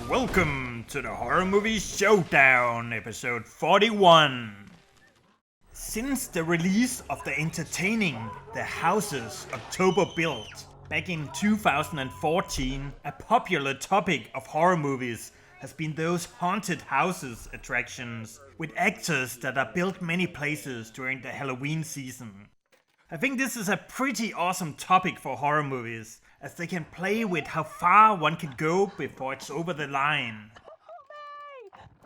Welcome to the Horror Movie Showdown, episode 41. Since the release of the entertaining The Houses October Built back in 2014, a popular topic of horror movies has been those haunted houses attractions with actors that are built many places during the Halloween season. I think this is a pretty awesome topic for horror movies, as they can play with how far one can go before it's over the line.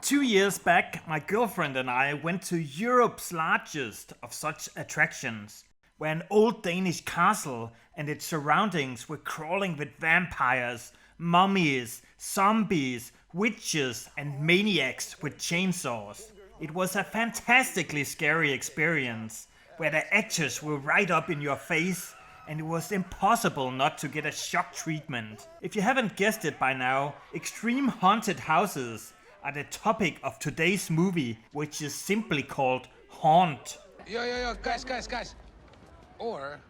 2 years back, my girlfriend and I went to Europe's largest of such attractions, where an old Danish castle and its surroundings were crawling with vampires, mummies, zombies, witches and maniacs with chainsaws. It was a fantastically scary experience, where the actors were right up in your face and it was impossible not to get a shock treatment. If you haven't guessed it by now, extreme haunted houses are the topic of today's movie, which is simply called Haunt. Yo, guys. Or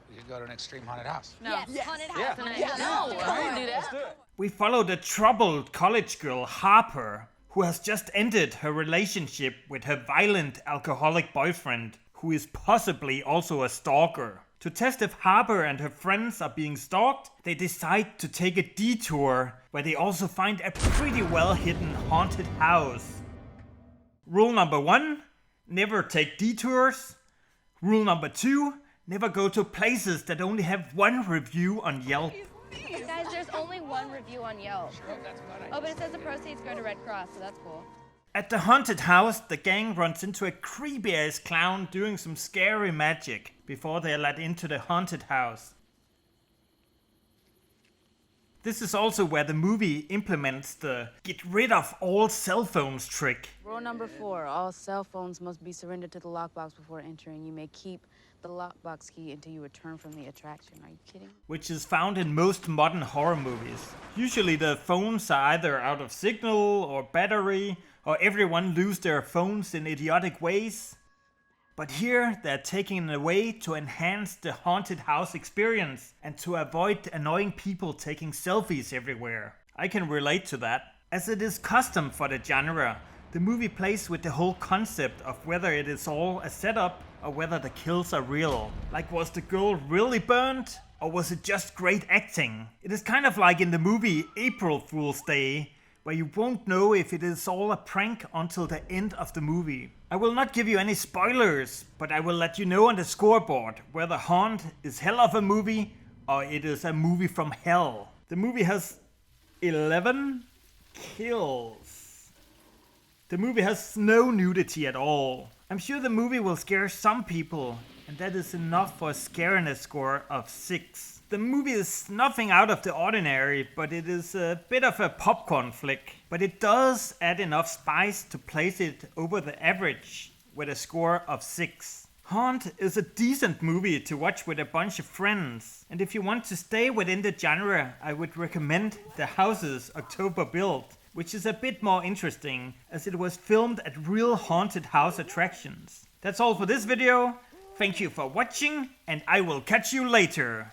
we could go to an extreme haunted house. No. Yes. Haunted house. Let's do it. We follow the troubled college girl Harper, who has just ended her relationship with her violent alcoholic boyfriend, who is possibly also a stalker. To test if Harper and her friends are being stalked, they decide to take a detour where they also find a pretty well hidden haunted house. Rule number 1, never take detours. Rule number 2, never go to places that only have one review on Yelp. Guys, there's only one review on Yelp. That's about it. Oh, but it says the proceeds go to Red Cross, so that's cool. At the haunted house, the gang runs into a creepy-ass clown doing some scary magic before they are let into the haunted house. This is also where the movie implements the get rid of all cell phones trick. Rule number 4, all cell phones must be surrendered to the lockbox before entering. You may keep the lockbox key until you return from the attraction. Are you kidding? Which is found in most modern horror movies. Usually the phones are either out of signal or battery, or everyone lose their phones in idiotic ways. But here they're taking it away to enhance the haunted house experience and to avoid annoying people taking selfies everywhere. I can relate to that. As it is custom for the genre, the movie plays with the whole concept of whether it is all a setup or whether the kills are real. Like, was the girl really burned? Or was it just great acting? It is kind of like in the movie April Fool's Day, where you won't know if it is all a prank until the end of the movie. I will not give you any spoilers, but I will let you know on the scoreboard whether Haunt is hell of a movie or it is a movie from hell. The movie has 11 kills. The movie has no nudity at all. I'm sure the movie will scare some people, and that is enough for a scariness score of 6. The movie is nothing out of the ordinary, but it is a bit of a popcorn flick. But it does add enough spice to place it over the average with a score of 6. Haunt is a decent movie to watch with a bunch of friends. And if you want to stay within the genre, I would recommend The Houses October Built, which is a bit more interesting as it was filmed at real haunted house attractions. That's all for this video. Thank you for watching, and I will catch you later.